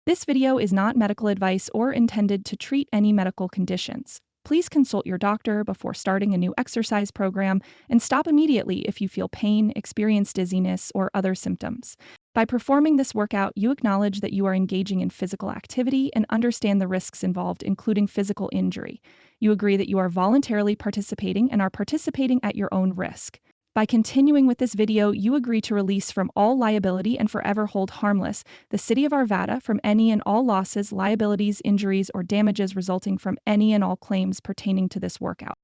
This video is not medical advice or intended to treat any medical conditions. Please consult your doctor before starting a new exercise program and stop immediately if you feel pain, experience dizziness, or other symptoms. By performing this workout, you acknowledge that you are engaging in physical activity and understand the risks involved, including physical injury. You agree that you are voluntarily participating and are participating at your own risk. By continuing with this video, you agree to release from all liability and forever hold harmless the City of Arvada from any and all losses, liabilities, injuries, or damages resulting from any and all claims pertaining to this workout.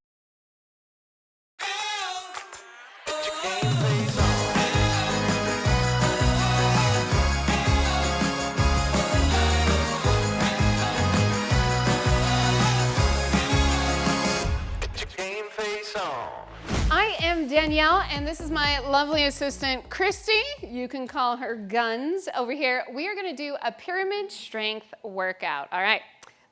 I am Danielle, and this is my lovely assistant, Christy. You can call her Guns over here. We are gonna do a pyramid strength workout. All right,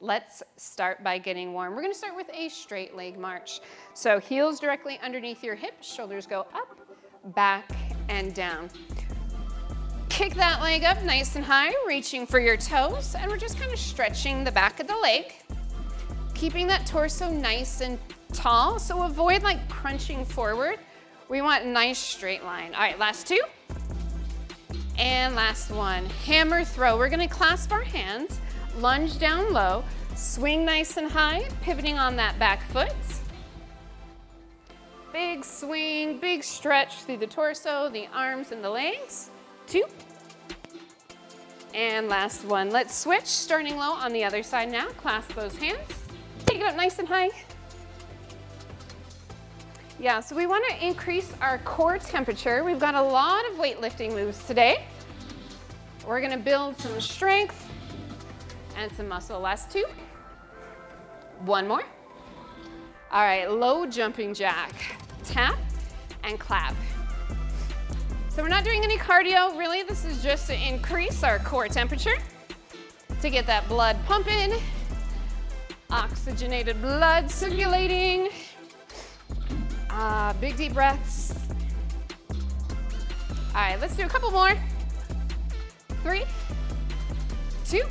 let's start by getting warm. We're gonna start with a straight leg march. So heels directly underneath your hips, shoulders go up, back, and down. Kick that leg up nice and high, reaching for your toes, and we're just kind of stretching the back of the leg, keeping that torso nice and tall, so avoid like crunching forward. We want a nice straight line. All right, last two. And last one, hammer throw. We're gonna clasp our hands, lunge down low, swing nice and high, pivoting on that back foot. Big swing, big stretch through the torso, the arms and the legs. Two. And last one. Let's switch, starting low on the other side now. Clasp those hands, take it up nice and high. Yeah, so we want to increase our core temperature. We've got a lot of weightlifting moves today. We're going to build some strength and some muscle. Last two. One more. All right, low jumping jack. Tap and clap. So we're not doing any cardio, really. This is just to increase our core temperature, to get that blood pumping, oxygenated blood circulating. Big deep breaths. All right, let's do a couple more. 3, 2,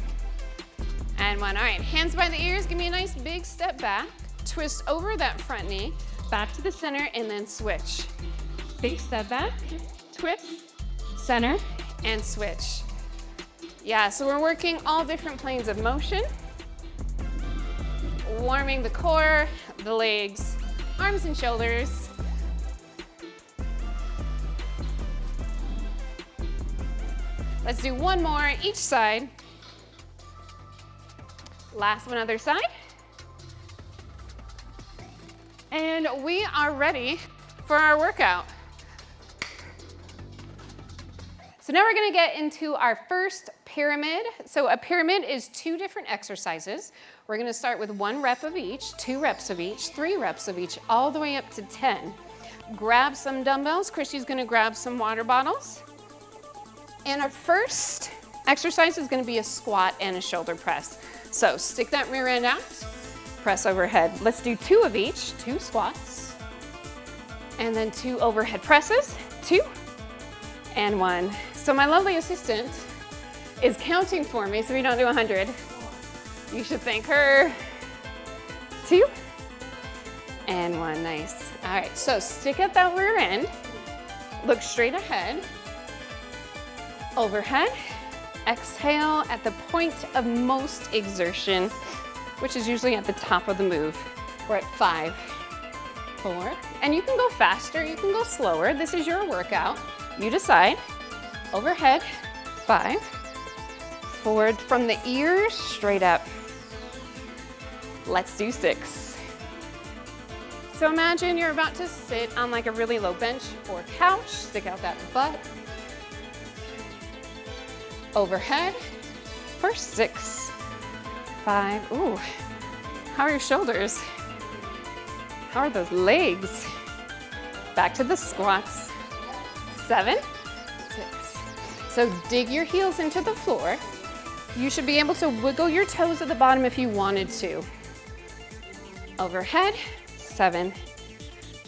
and 1. All right, hands by the ears. Give me a nice big step back. Twist over that front knee, back to the center, and then switch. Big step back, twist, center, and switch. Yeah, so we're working all different planes of motion, warming the core, the legs, arms and shoulders. Let's do one more each side. Last one other side. And we are ready for our workout. So now we're gonna get into our first pyramid. So a pyramid is 2 different exercises. We're gonna start with 1 rep of each, 2 reps of each, 3 reps of each, all the way up to 10. Grab some dumbbells. Christy's gonna grab some water bottles. And our first exercise is gonna be a squat and a shoulder press. So stick that rear end out, press overhead. Let's do 2 of each, 2 squats, and then 2 overhead presses, 2, and 1. So my lovely assistant is counting for me so we don't do 100. You should thank her. 2, and 1, nice. All right, so stick at that rear end, look straight ahead, overhead, exhale at the point of most exertion, which is usually at the top of the move. We're at 5, 4, and you can go faster, you can go slower. This is your workout. You decide. Overhead, 5, forward from the ears, straight up. Let's do 6. So imagine you're about to sit on like a really low bench or couch, stick out that butt. Overhead for 6, 5, ooh, how are your shoulders? How are those legs? Back to the squats, 7, 6. So dig your heels into the floor. You should be able to wiggle your toes at the bottom if you wanted to. Overhead, 7.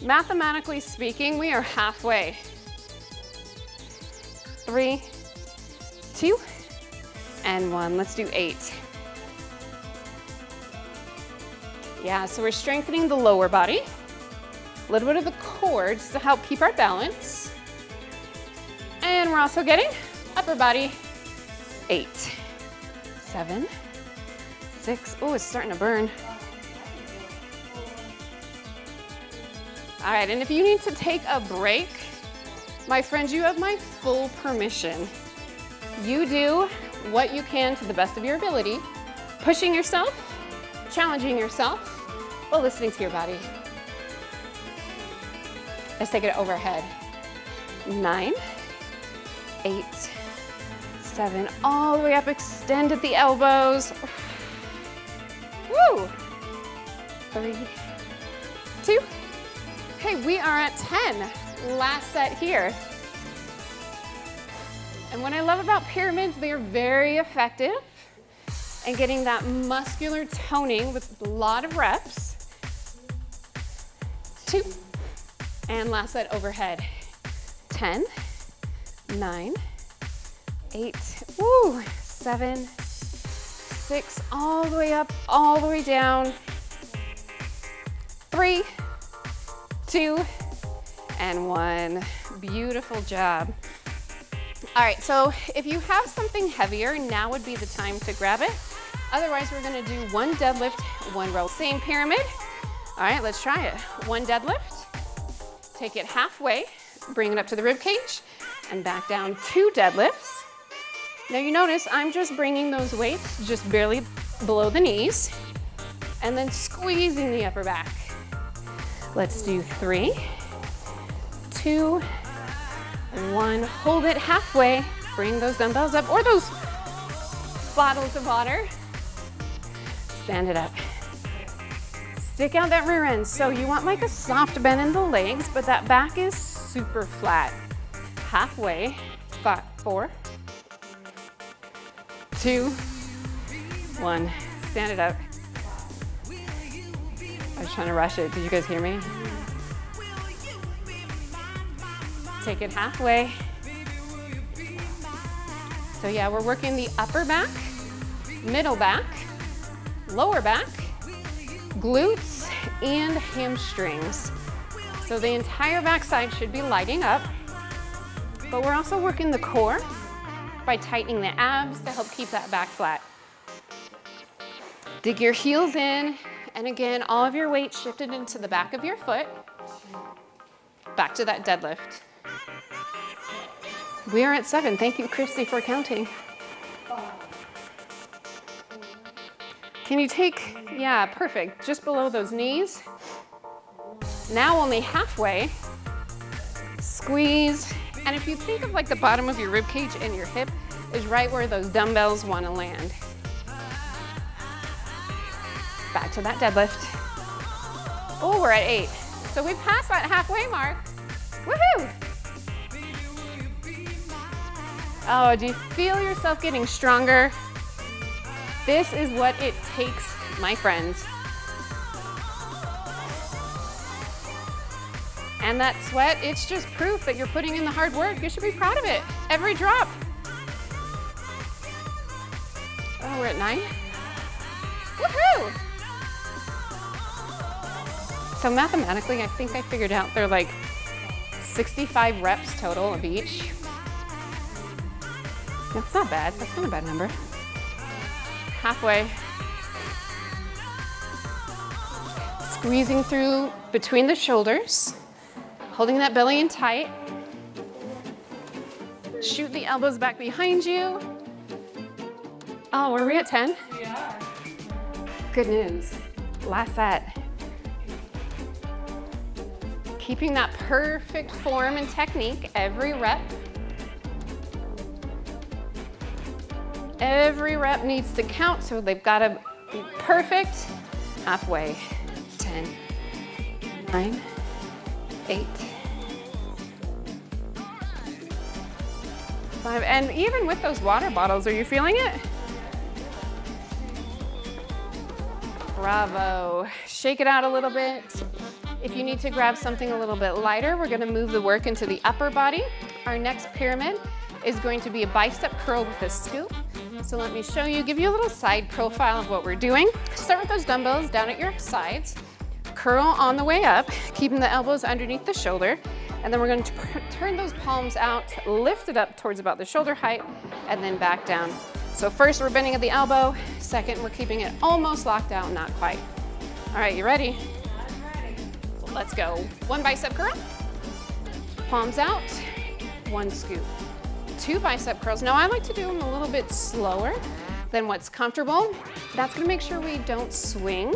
Mathematically speaking, we are halfway. 3, 2, and 1. Let's do 8. Yeah, so we're strengthening the lower body, a little bit of the core just to help keep our balance. And we're also getting upper body. 8, 7, 6. Oh, it's starting to burn. All right, and if you need to take a break, my friends, you have my full permission. You do what you can to the best of your ability, pushing yourself, challenging yourself, while listening to your body. Let's take it overhead. 9, 8, 7, all the way up, extend at the elbows. Woo! 3, 2. Okay, we are at 10. Last set here. And what I love about pyramids, they are very effective in getting that muscular toning with a lot of reps. 2. And last set overhead. 10, 9, 8, woo, 7, 6, all the way up, all the way down. 3, 2, and 1. Beautiful job. All right, so if you have something heavier, now would be the time to grab it. Otherwise, we're gonna do 1 deadlift, 1 row. Same pyramid. All right, let's try it. 1 deadlift, take it halfway, bring it up to the rib cage, and back down. 2 deadlifts. Now you notice I'm just bringing those weights just barely below the knees, and then squeezing the upper back. Let's do 3, 2, 1. Hold it halfway. Bring those dumbbells up, or those bottles of water. Stand it up. Stick out that rear end. So you want like a soft bend in the legs, but that back is super flat. Halfway. 5, 4, 2, 1. Stand it up. I was trying to rush it. Did you guys hear me? Take it halfway. So yeah, we're working the upper back, middle back, lower back, glutes, and hamstrings. So the entire backside should be lighting up, but we're also working the core by tightening the abs to help keep that back flat. Dig your heels in, and again, all of your weight shifted into the back of your foot. Back to that deadlift. We are at 7. Thank you, Christy, for counting. Can you take, yeah, perfect, just below those knees. Now only halfway. Squeeze, and if you think of like the bottom of your rib cage and your hip is right where those dumbbells want to land. Back to that deadlift. Oh, we're at 8. So we passed that halfway mark. Woohoo! Oh, do you feel yourself getting stronger? This is what it takes, my friends. And that sweat, it's just proof that you're putting in the hard work. You should be proud of it. Every drop. Oh, we're at 9. Woohoo! So mathematically, I think I figured out they're like 65 reps total of each. That's not bad. That's not a bad number. Halfway. Squeezing through between the shoulders. Holding that belly in tight. Shoot the elbows back behind you. Oh, were we at 10? We are. Good news. Last set. Keeping that perfect form and technique every rep. Every rep needs to count, so they've got to be perfect. Halfway. 10, 9, 8, 5, and even with those water bottles, are you feeling it? Bravo. Shake it out a little bit. If you need to grab something a little bit lighter, we're going to move the work into the upper body. Our next pyramid is going to be a bicep curl with a scoop. So let me show you, give you a little side profile of what we're doing. Start with those dumbbells down at your sides. Curl on the way up, keeping the elbows underneath the shoulder. And then we're going to turn those palms out, lift it up towards about the shoulder height, and then back down. So first we're bending at the elbow. Second, we're keeping it almost locked out, not quite. All right, you ready? I'm ready. Let's go. One bicep curl, palms out, one scoop. Two bicep curls. Now I like to do them a little bit slower than what's comfortable. That's gonna make sure we don't swing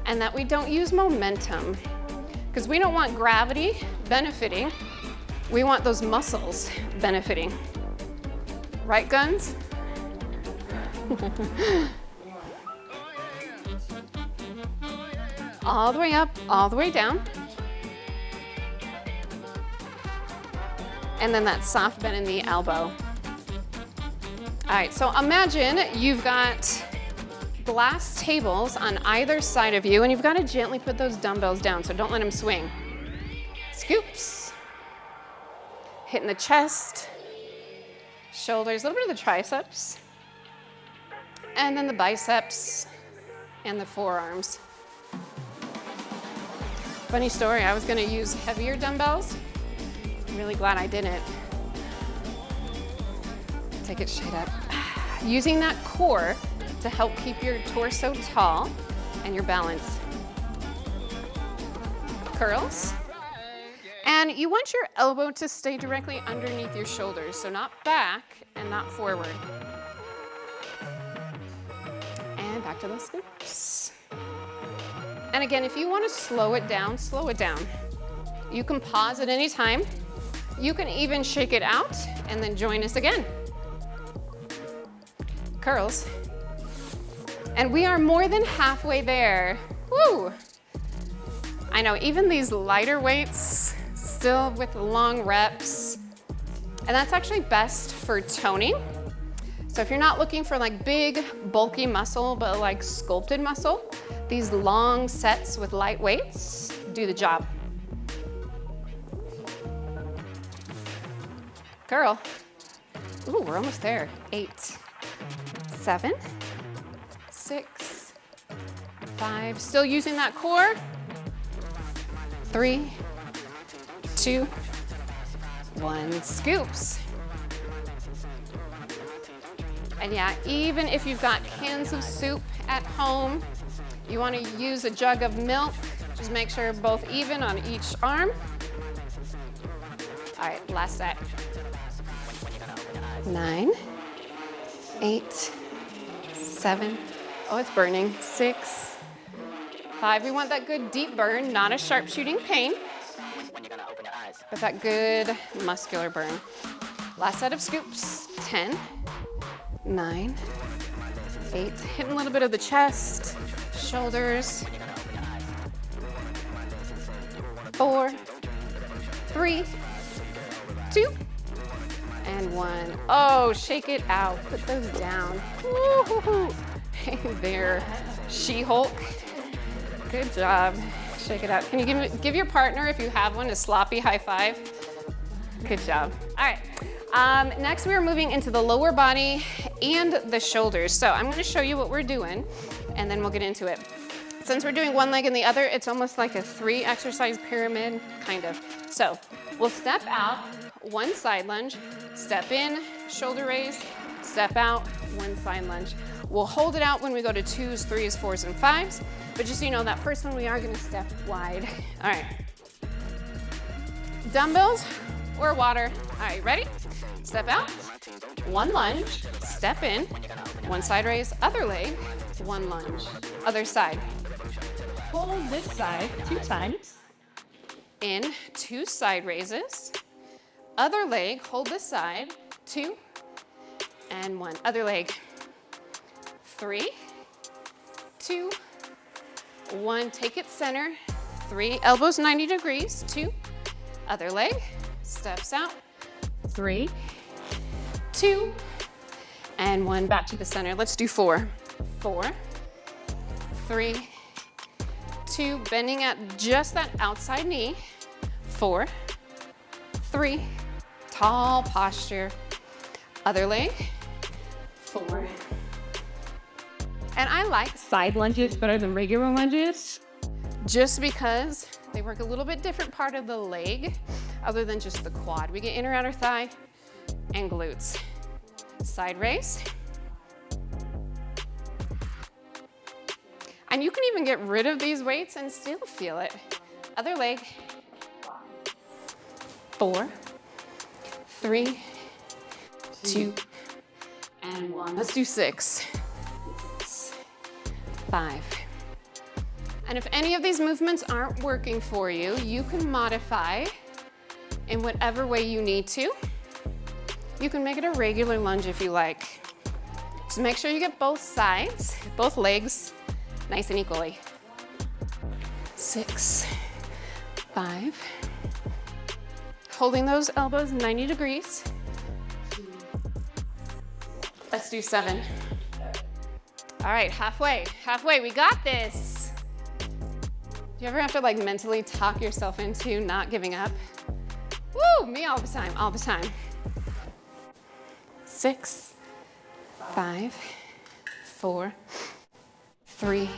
and that we don't use momentum, because we don't want gravity benefiting. We want those muscles benefiting. Right, Guns? All the way up, all the way down. And then that soft bend in the elbow. All right, so imagine you've got glass tables on either side of you and you've got to gently put those dumbbells down, so don't let them swing. Scoops. Hitting the chest, shoulders, a little bit of the triceps, and then the biceps and the forearms. Funny story, I was gonna use heavier dumbbells. I'm really glad I didn't. Take it straight up. Using that core to help keep your torso tall and your balance. Curls. And you want your elbow to stay directly underneath your shoulders, so not back and not forward. And back to the scoops. And again, if you want to slow it down, slow it down. You can pause at any time. You can even shake it out and then join us again. Curls. And we are more than halfway there. Woo! I know, even these lighter weights, still with long reps. And that's actually best for toning. So if you're not looking for like big, bulky muscle, but like sculpted muscle, these long sets with light weights do the job. Curl. Ooh, we're almost there. 8, 7, 6, 5. Still using that core. 3, 2, 1. Scoops. And yeah, even if you've got cans of soup at home, you want to use a jug of milk, just make sure both even on each arm. All right, last set. 9, 8, 7, oh, it's burning. 6, 5. We want that good deep burn, not a sharp shooting pain, but that good muscular burn. Last set of scoops. 10, 9, 8. Hitting a little bit of the chest, shoulders. 4, 3, 2, and 1. Oh, shake it out. Put those down. Woo-hoo-hoo. Hey there, She-Hulk. Good job. Shake it out. Can you give your partner, if you have one, a sloppy high five? Good job. All right. Next, we are moving into the lower body and the shoulders. So I'm going to show you what we're doing, and then we'll get into it. Since we're doing one leg and the other, it's almost like a 3 exercise pyramid, kind of. So we'll step out, one side lunge, step in, shoulder raise, step out, one side lunge. We'll hold it out when we go to 2s, 3s, 4s, and 5s. But just so you know, that first one we are going to step wide. All right. Dumbbells or water. All right, ready? Step out, one lunge, step in, one side raise, other leg, one lunge, other side. Hold this side 2 times. In, 2 side raises, other leg, hold this side, 2, and 1, other leg, 3, 2, 1, take it center, 3, elbows 90 degrees, 2, other leg, steps out, 3, 2, and 1, back to the center. Let's do 4, 4, 3, 2, bending at just that outside knee, 4, 3, tall posture, other leg, 4, And I like Side lunges better than regular lunges. just because they work a little bit different part of the leg other than just the quad. We get inner outer thigh and glutes. Side raise. And you can even get rid of these weights and still feel it. Other leg. 4, 3, 2, and 1. Let's do 6, 5. And if any of these movements aren't working for you, you can modify in whatever way you need to. You can make it a regular lunge if you like. So make sure you get both sides, both legs, nice and equally. 6, 5. Holding those elbows 90 degrees. Let's do 7. All right, halfway, we got this. Do you ever have to like mentally talk yourself into not giving up? Woo, me all the time. 6, 5, 4, 3,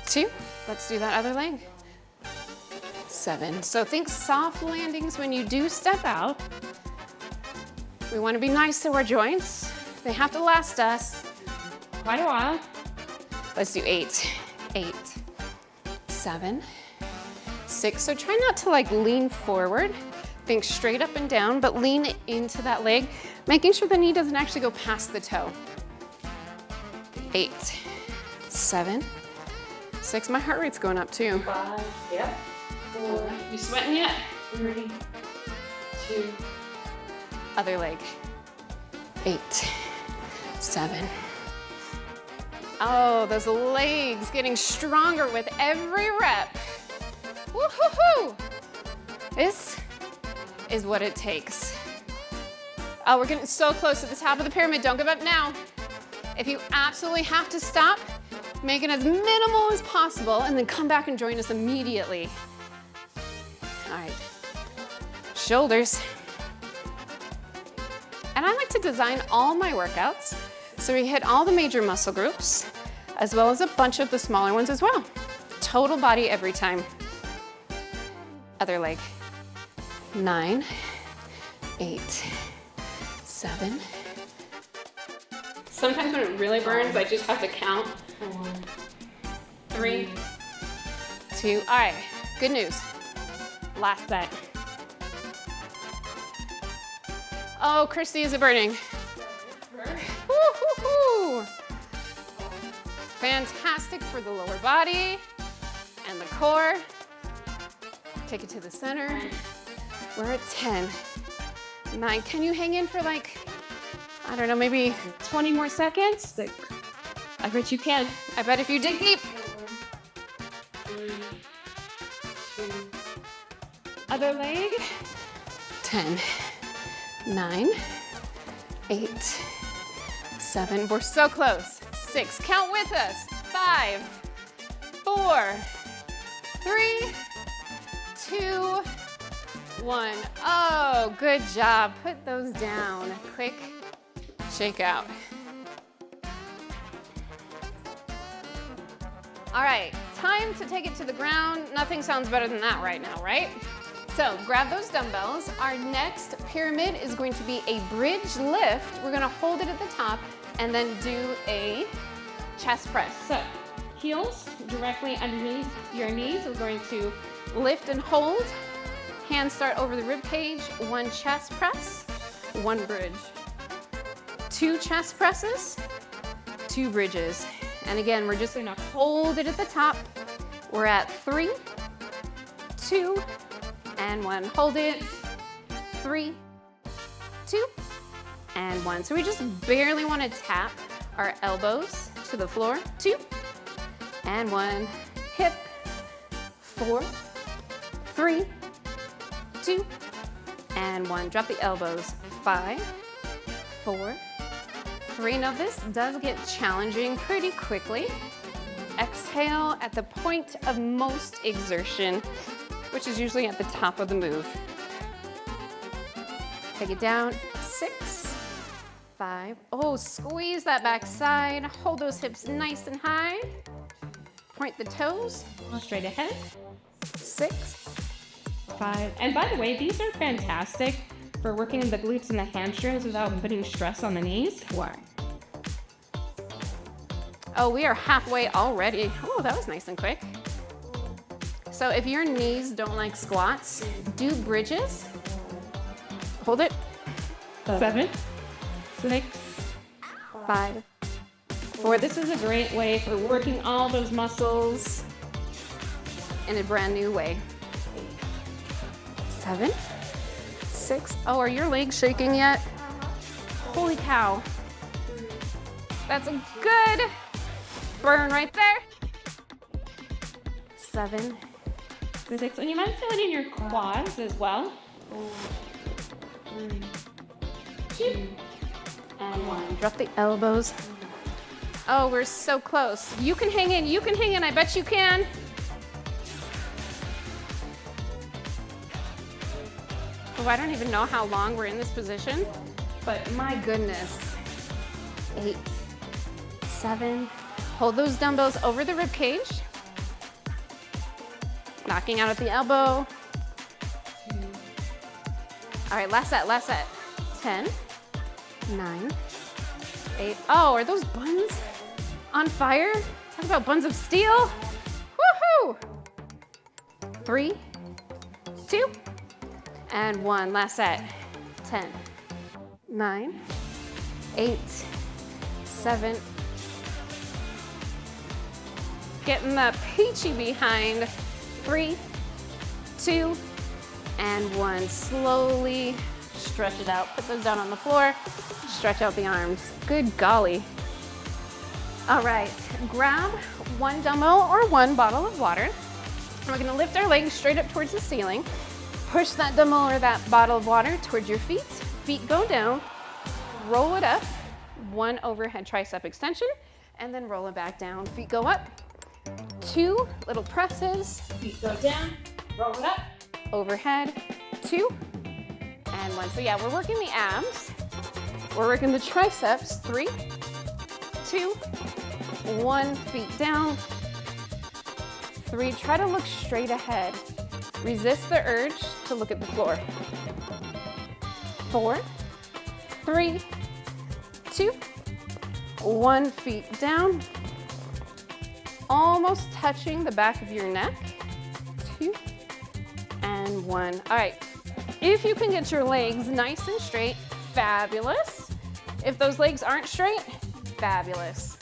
2. Let's do that other leg. 7. So think soft landings when you do step out. We want to be nice to our joints. They have to last us Quite a while. Let's do 8, 7, 6. So try not to like lean forward. Think straight up and down, but lean into that leg, making sure the knee doesn't actually go past the toe. 8, 7, 6. My heart rate's going up too. 5, yep. 4, You sweating yet? 3, 2. Other leg. 8, 7. Oh, those legs getting stronger with every rep. Woo-hoo-hoo! This is what it takes. Oh, we're getting so close to the top of the pyramid. Don't give up now. If you absolutely have to stop, make it as minimal as possible and then come back and join us immediately. All right, shoulders. And I like to design all my workouts so we hit all the major muscle groups as well as a bunch of the smaller ones as well. Total body every time. Other leg. 9, 8, 7. Sometimes when it really burns, I just have to count. 4, 3, 2. All right, good news. Last set. Oh, Christy, is it burning? Woo-hoo-hoo. Fantastic for the lower body and the core. Take it to the center. We're at 10, 9. Can you hang in for like, I don't know, maybe 20 more seconds? I bet you can. I bet if you dig deep. 3, 2. Other leg. 10, 9, 8, 7. We're so close. 6. Count with us. 5, 4, 3, 2, 1. Oh, good job. Put those down. Quick shake out. All right, time to take it to the ground. Nothing sounds better than that right now, right? So grab those dumbbells. Our next pyramid is going to be a bridge lift. We're gonna hold it at the top and then do a chest press. So, heels directly underneath your knees. We're going to Lift and hold. Hands start over the rib cage. 1 chest press, 1 bridge. 2 chest presses, 2 bridges. And again, we're just gonna hold it at the top. We're at 3, 2, and 1. Hold it. 3, 2, and 1. So we just barely want to tap our elbows to the floor. 2, and 1. Hip. 4, 3, 2, and 1. Drop the elbows. 5, 4, 3. Now this does get challenging pretty quickly. Exhale at the point of most exertion, which is usually at the top of the move. Take it down. 6, 5. Oh, squeeze that back side. Hold those hips nice and high. Point the toes. Straight ahead. 6. 5. And by the way, these are fantastic for working in the glutes and the hamstrings without putting stress on the knees. 4. Oh, we are halfway already. Oh, that was nice and quick. So if your knees don't like squats, do bridges. Hold it. 7, 6, 5, 4. This is a great way for working all those muscles. In a brand new way. 7, 6. Oh, are your legs shaking yet? Holy cow. That's a good burn right there. 7, 6. And you might feel it in your quads as well. 2, and 1. Drop the elbows. Oh, we're so close. You can hang in, you can hang in, I bet you can. Oh, I don't even know how long we're in this position, but my goodness. 8, 7. Hold those dumbbells over the rib cage. Knocking out at the elbow. All right, last set, last set. 10, 9, 8. Oh, are those buns on fire? Talk about buns of steel. Woohoo! 3, 2, and 1. Last set. 10, 9, 8, 7. Getting the peachy behind. 3, 2, and 1. Slowly stretch it out. Put those down on the floor. Stretch out the arms. Good golly. All right, grab one dumbbell or one bottle of water. We're gonna lift our legs straight up towards the ceiling. Push that dumbbell or that bottle of water towards your feet. Feet go down. Roll it up. One overhead tricep extension, and then roll it back down. Feet go up. 2 little presses. Feet go down. Roll it up. Overhead. 2 and 1. So yeah, we're working the abs. We're working the triceps. 3, 2, 1. Feet down. 3. Try to look straight ahead. Resist the urge to look at the floor. 4, 3, 2, 1. Feet down. Almost touching the back of your neck. 2 and 1. All right. If you can get your legs nice and straight, fabulous. If those legs aren't straight, fabulous.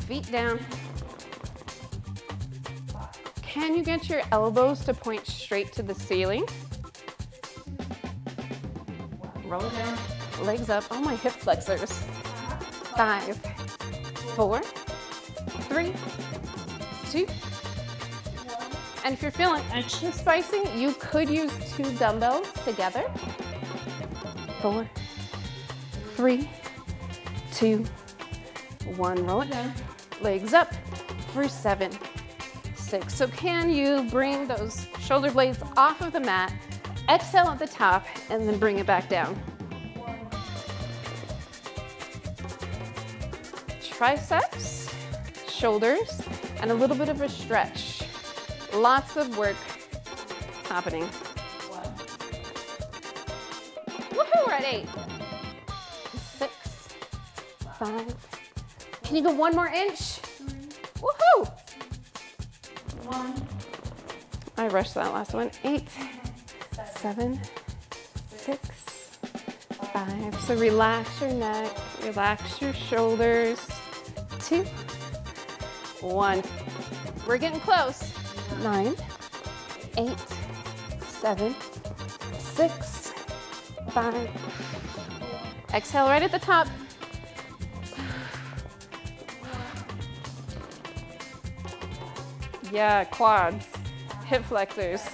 Feet down. Can you get your elbows to point straight to the ceiling? Roll it down. Legs up. Oh, my hip flexors. 5, 4, 3, 2. And if you're feeling extra spicy, you could use 2 dumbbells together. 4, 3, 2, 1. Roll it down. Legs up for 7, 6. So can you bring those shoulder blades off of the mat, exhale at the top, and then bring it back down. Triceps, shoulders, and a little bit of a stretch. Lots of work happening. Woohoo, we're at 8, 6, 5. Can you go 1 more inch? Woohoo! 1. I rushed that last one. 8, 7, 6, 5. So relax your neck, relax your shoulders. 2, 1. We're getting close. 9, 8, 7, 6, 5. Exhale right at the top. Yeah, quads, hip flexors.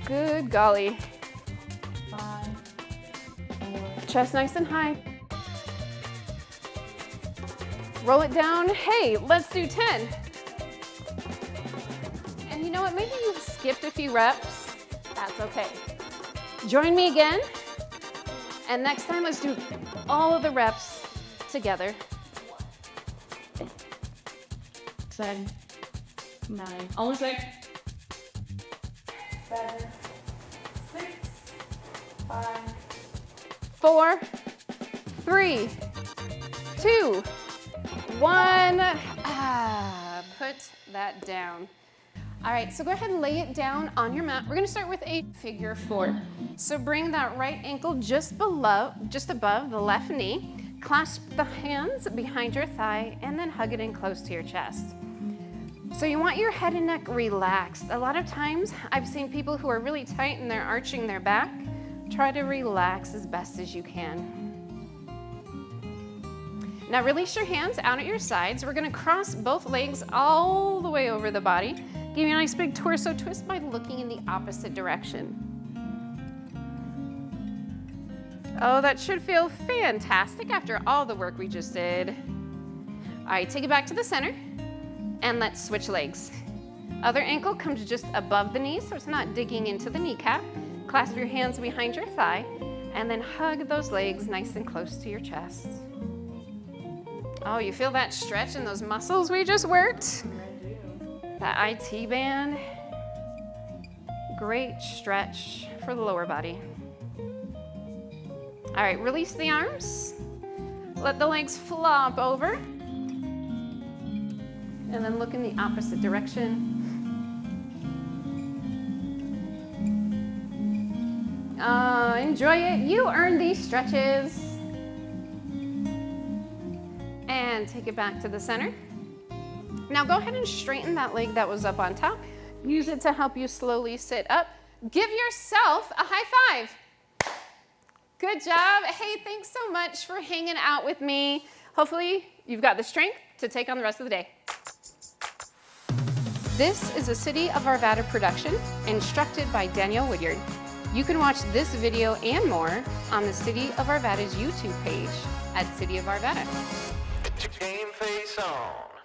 Good golly. 5, 4. Chest nice and high. Roll it down. Hey, let's do 10. And you know what? Maybe you skipped a few reps. That's okay. Join me again. And next time, let's do all of the reps together. 7, 9, almost there. 7, 6, 5, 4, 3, 2, 1. Put that down. All right, so go ahead and lay it down on your mat. We're gonna start with a figure 4. So bring that right ankle just above the left knee. Clasp the hands behind your thigh and then hug it in close to your chest. So you want your head and neck relaxed. A lot of times I've seen people who are really tight and they're arching their back. Try to relax as best as you can. Now release your hands out at your sides. We're gonna cross both legs all the way over the body. Give you a nice big torso twist by looking in the opposite direction. Oh, that should feel fantastic after all the work we just did. All right, take it back to the center and let's switch legs. Other ankle comes just above the knee so it's not digging into the kneecap. Clasp your hands behind your thigh and then hug those legs nice and close to your chest. Oh, you feel that stretch in those muscles we just worked? That IT band. Great stretch for the lower body. All right, release the arms. Let the legs flop over. And then look in the opposite direction. Enjoy it. You earned these stretches. And take it back to the center. Now go ahead and straighten that leg that was up on top. Use it to help you slowly sit up. Give yourself a high five. Good job. Hey, thanks so much for hanging out with me. Hopefully you've got the strength to take on the rest of the day. This is a City of Arvada production, instructed by Danielle Woodyard. You can watch this video and more on the City of Arvada's YouTube page at City of Arvada. Game face on.